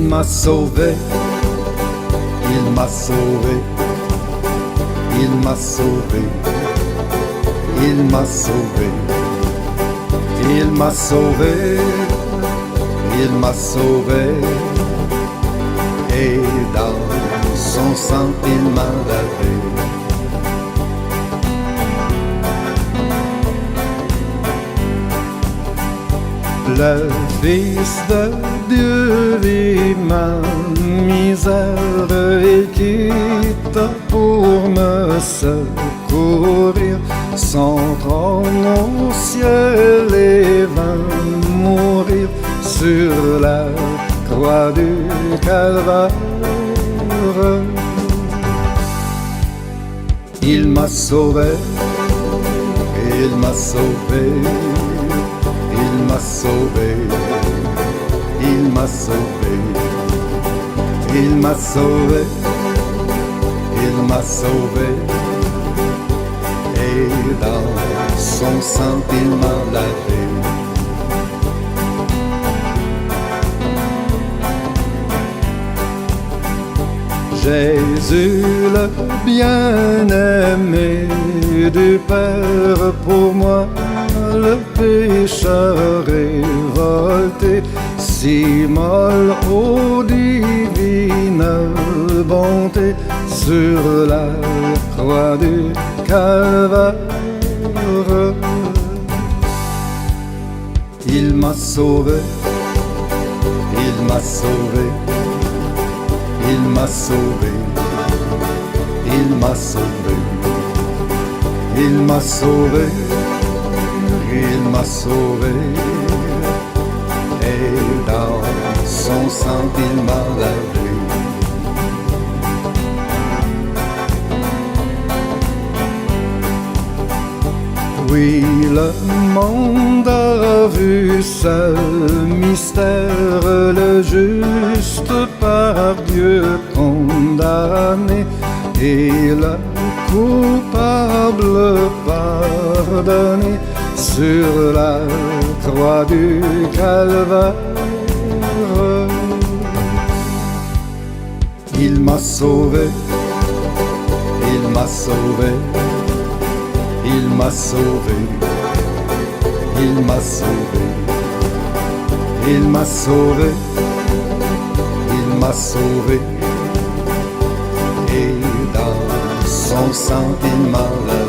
m'a sauvé, il m'a sauvé, il m'a sauvé, il m'a sauvé, il m'a sauvé, il m'a sauvé, et dans son sang il m'a lavé. Le Fils de Dieu vit ma misère et quitte pour me secourir. Son trône au ciel et vint mourir sur la croix du Calvaire. Il m'a sauvé, il m'a sauvé. Il m'a sauvé, il m'a sauvé, il m'a sauvé, il m'a sauvé, et dans son sang il m'a lavé. Jésus le bien-aimé du Père pour moi, le pécheur révolté, s'immole ô divine bonté sur la croix du Calvaire. Il m'a sauvé, il m'a sauvé, il m'a sauvé, il m'a sauvé, il m'a sauvé. Il m'a sauvé, et dans son sang il m'a lavé. Oui, le monde a vu ce mystère, le juste par Dieu condamné, et le coupable pardonné sur la croix du Calvaire. Il m'a sauvé, il m'a sauvé, il m'a sauvé, il m'a sauvé, il m'a sauvé, il m'a sauvé, et dans son sang il m'a lavé.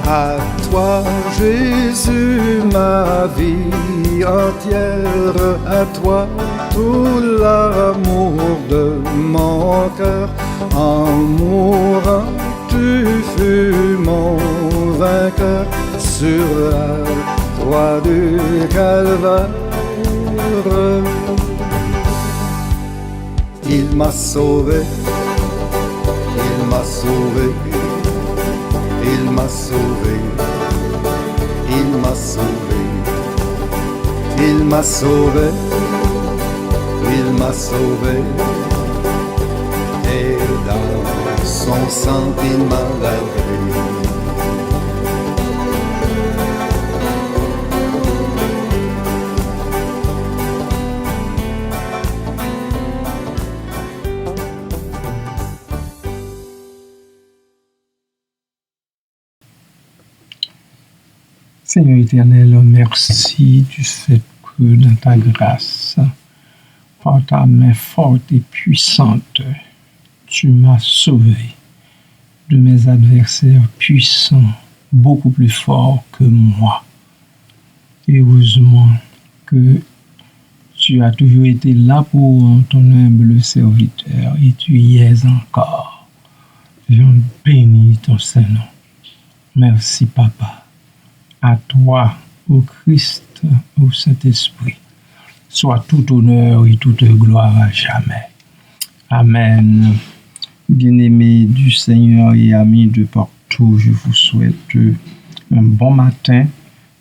À toi, Jésus, ma vie entière, à toi, tout l'amour de mon cœur. En mourant, tu fus mon vainqueur sur la croix du Calvaire. Il m'a sauvé, il m'a sauvé. Il m'a sauvé, il m'a sauvé, il m'a sauvé, il m'a sauvé, et dans son sang il m'a lavé. Seigneur éternel, merci du fait que dans ta grâce, par ta main forte et puissante, tu m'as sauvé de mes adversaires puissants, beaucoup plus forts que moi. Et heureusement que tu as toujours été là pour ton humble serviteur et tu y es encore. Je bénis ton Saint-Nom. Merci, Papa. À toi, ô Christ, ô Saint-Esprit, soit tout honneur et toute gloire à jamais. Amen. Bien-aimés du Seigneur et amis de partout, je vous souhaite un bon matin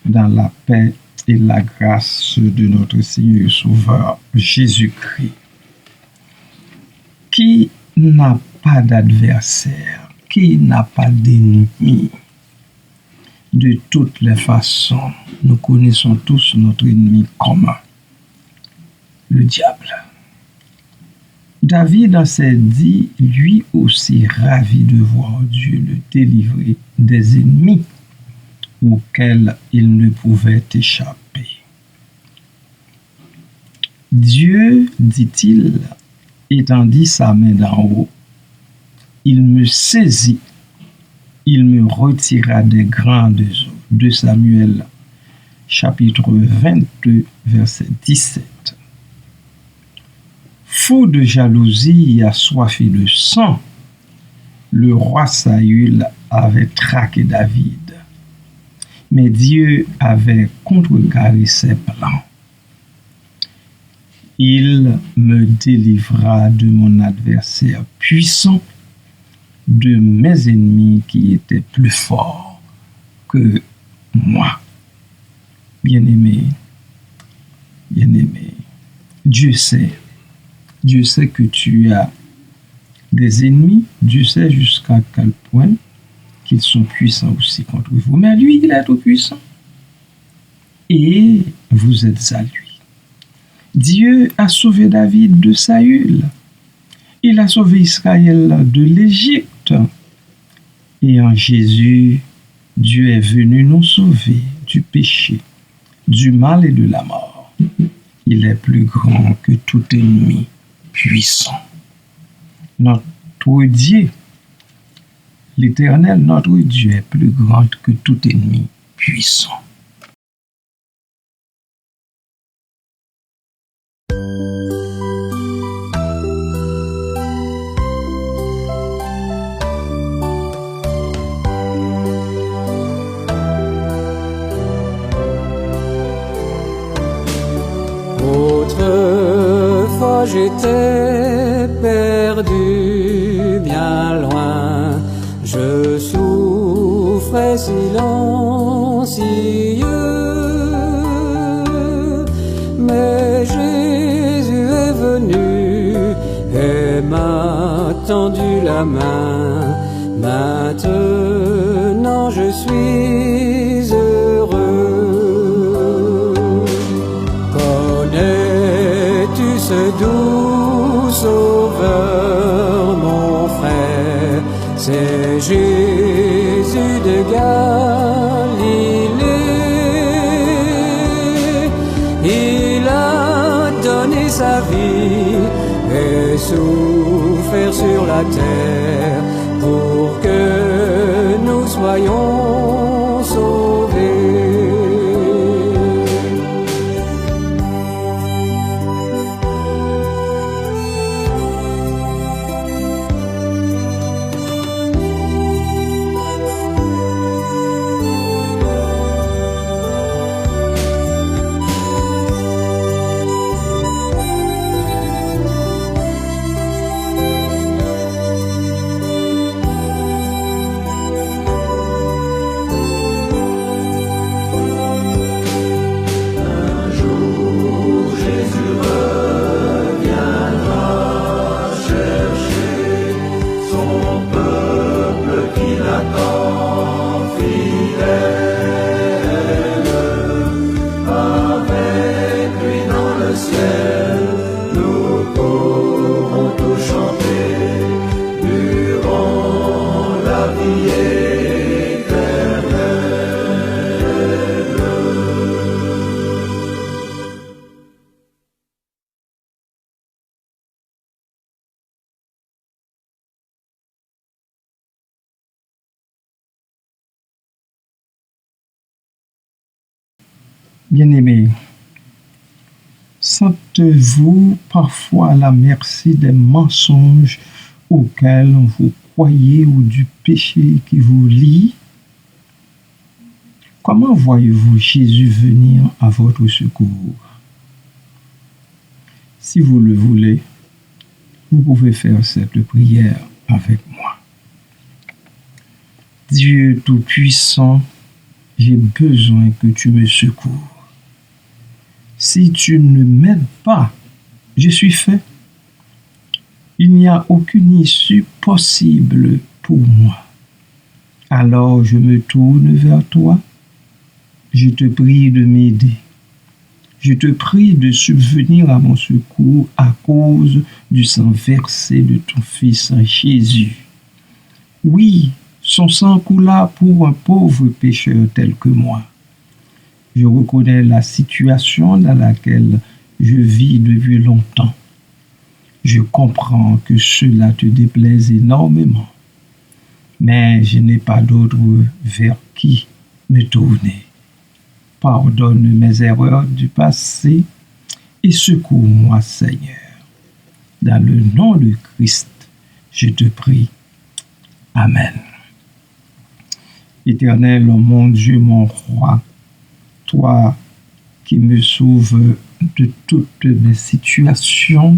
dans la paix et la grâce de notre Seigneur et Sauveur Jésus-Christ. Qui n'a pas d'adversaire? Qui n'a pas d'ennemi? De toutes les façons, nous connaissons tous notre ennemi commun, le diable. David s'est dit, lui aussi ravi de voir Dieu le délivrer des ennemis auxquels il ne pouvait échapper. Dieu, dit-il, étendit sa main d'en haut, il me saisit, il me retira des grandes eaux. 2 Samuel, chapitre 22, verset 17. Fou de jalousie et assoiffé de sang, le roi Saül avait traqué David. Mais Dieu avait contrecarré ses plans. Il me délivra de mon adversaire puissant, de mes ennemis qui étaient plus forts que moi. Bien-aimé, Dieu sait que tu as des ennemis, Dieu sait jusqu'à quel point qu'ils sont puissants aussi contre vous. Mais lui, il est tout puissant. Et vous êtes à lui. Dieu a sauvé David de Saül. Il a sauvé Israël de l'Égypte. Et en Jésus, Dieu est venu nous sauver du péché, du mal et de la mort. Il est plus grand que tout ennemi puissant. Notre Dieu, l'Éternel, notre Dieu est plus grand que tout ennemi puissant. Autrefois j'étais perdu bien loin, je souffrais silencieux, mais Jésus est venu et m'a tendu la main. Maintenant je suis heureux. Connais-tu ce doux sauveur, mon frère? C'est Jésus de Galilée. Il a donné sa vie et souffert sur la terre pour que nous soyons sauvés. Bien-aimés, sentez-vous parfois à la merci des mensonges auxquels vous croyez ou du péché qui vous lie? Comment voyez-vous Jésus venir à votre secours? Si vous le voulez, vous pouvez faire cette prière avec moi. Dieu Tout-Puissant, j'ai besoin que tu me secours. Si tu ne m'aides pas, je suis fait. Il n'y a aucune issue possible pour moi. Alors je me tourne vers toi. Je te prie de m'aider. Je te prie de subvenir à mon secours à cause du sang versé de ton Fils Jésus. Oui, son sang coula pour un pauvre pécheur tel que moi. Je reconnais la situation dans laquelle je vis depuis longtemps. Je comprends que cela te déplaise énormément, mais je n'ai pas d'autre vers qui me tourner. Pardonne mes erreurs du passé et secours-moi, Seigneur. Dans le nom de Christ, je te prie. Amen. Éternel, mon Dieu, mon roi, toi qui me sauves de toutes mes situations,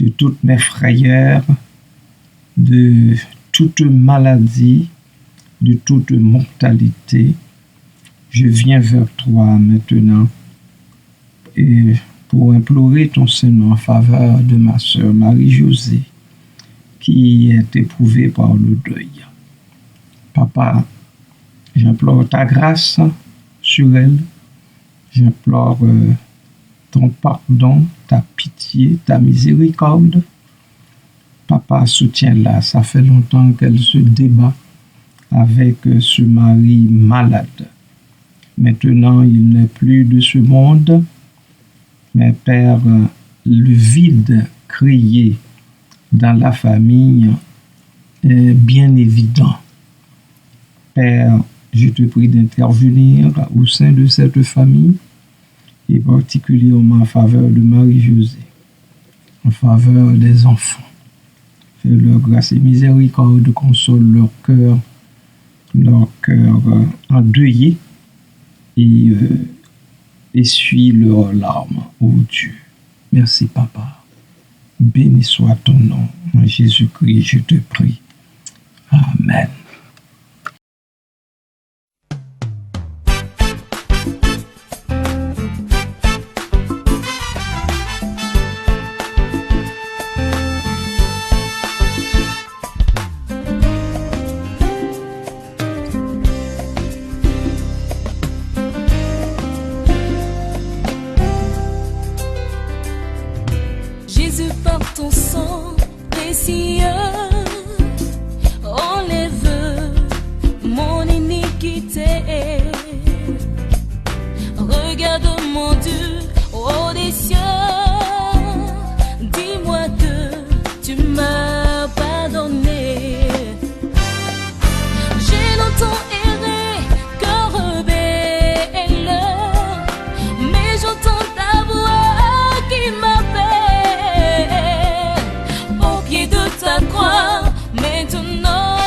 de toutes mes frayeurs, de toute maladie, de toute mortalité, je viens vers toi maintenant et pour implorer ton Seigneur en faveur de ma sœur Marie-Josée qui est éprouvée par le deuil. Papa, j'implore ta grâce sur elle, j'implore ton pardon, ta pitié, ta miséricorde. Papa, soutiens-la, ça fait longtemps qu'elle se débat avec ce mari malade. Maintenant, il n'est plus de ce monde, mais Père, le vide créé dans la famille est bien évident. Père, je te prie d'intervenir au sein de cette famille et particulièrement en faveur de Marie-Josée, en faveur des enfants. Fais leur grâce et miséricorde, console leur cœur endeuillé et essuie leurs larmes, ô Dieu. Merci, Papa. Béni soit ton nom. En Jésus-Christ, je te prie. Amen. Jésus, par ton sang précieux, enlève mon iniquité. Regarde mon Dieu, ô des cieux, dis-moi que tu m'as pardonné. J'ai longtemps erré, cœur rebelle, mais j'entends ta voix qui m'appelle. Ta croix, maintenant,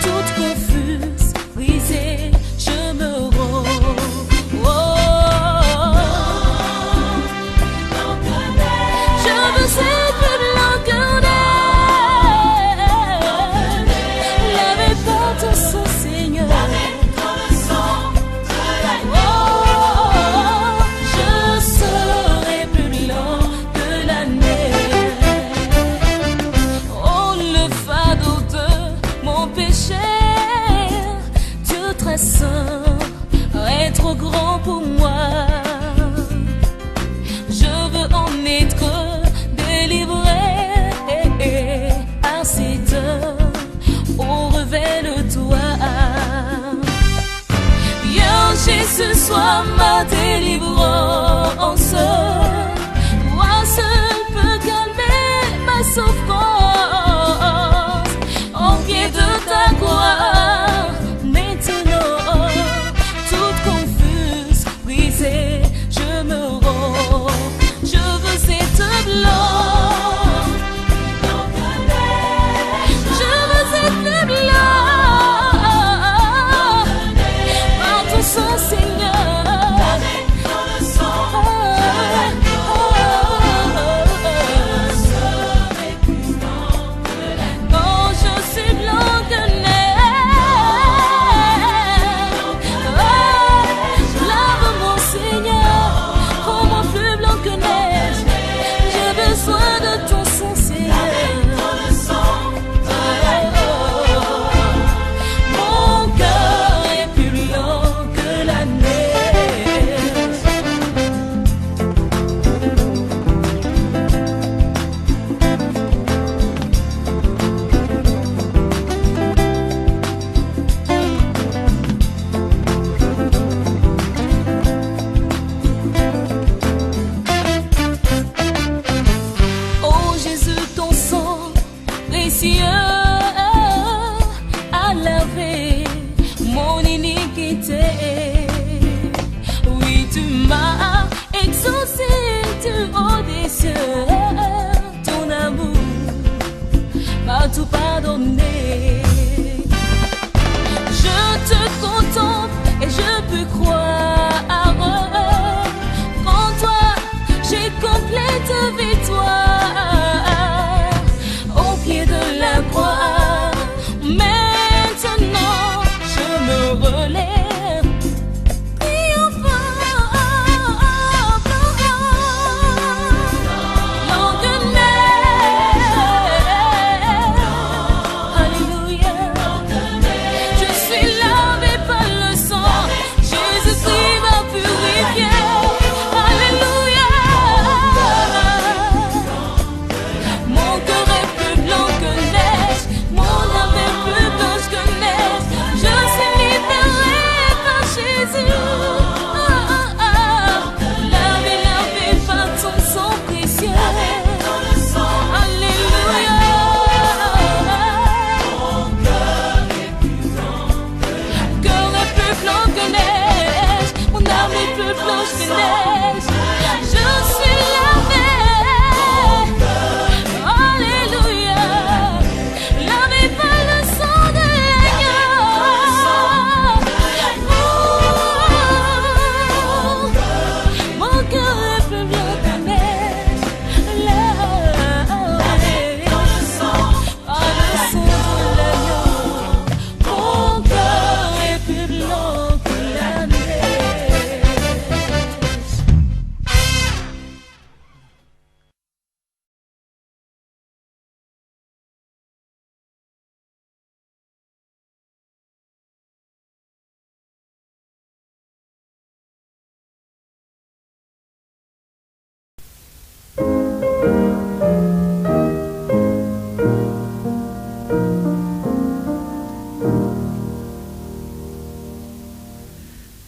toute confuse, brisée, je me rends. Je veux être blanc. Lavé par ton sang, Seigneur. Je serai plus blanc que la neige. Saint est trop grand pour moi. Je veux en être délivré. À cette heure, oh, révèle-toi. Viens, Jésus, sois ma délivrance. Toi seul peux calmer ma souffrance. Au pied de ta croix, je me rends, je veux être blanc, je veux être blanc, par ton sang, Seigneur,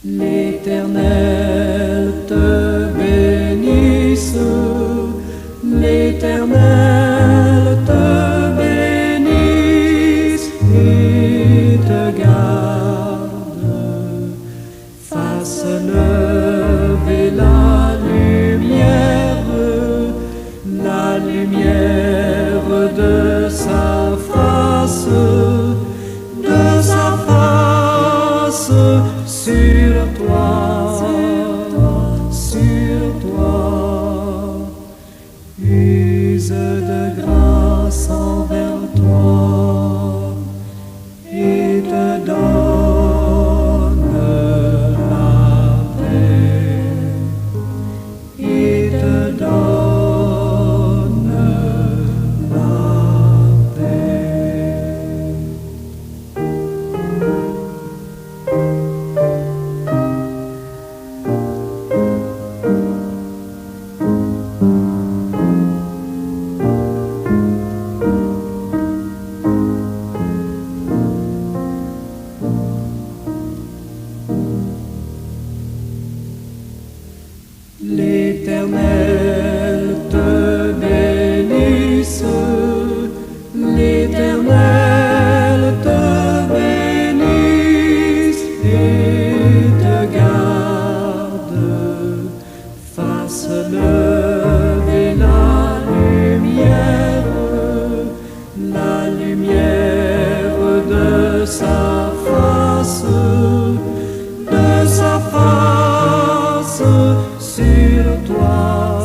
L'Éternel te bénisse, l'Éternel te bénisse et te garde, fasse lever la lumière de sa face sur toi, use de grâce envers toi et te donne la paix, et te donne la paix. L'Éternel te bénisse, l'Éternel te bénisse et te garde, fasse lever la lumière de sa face sur toi.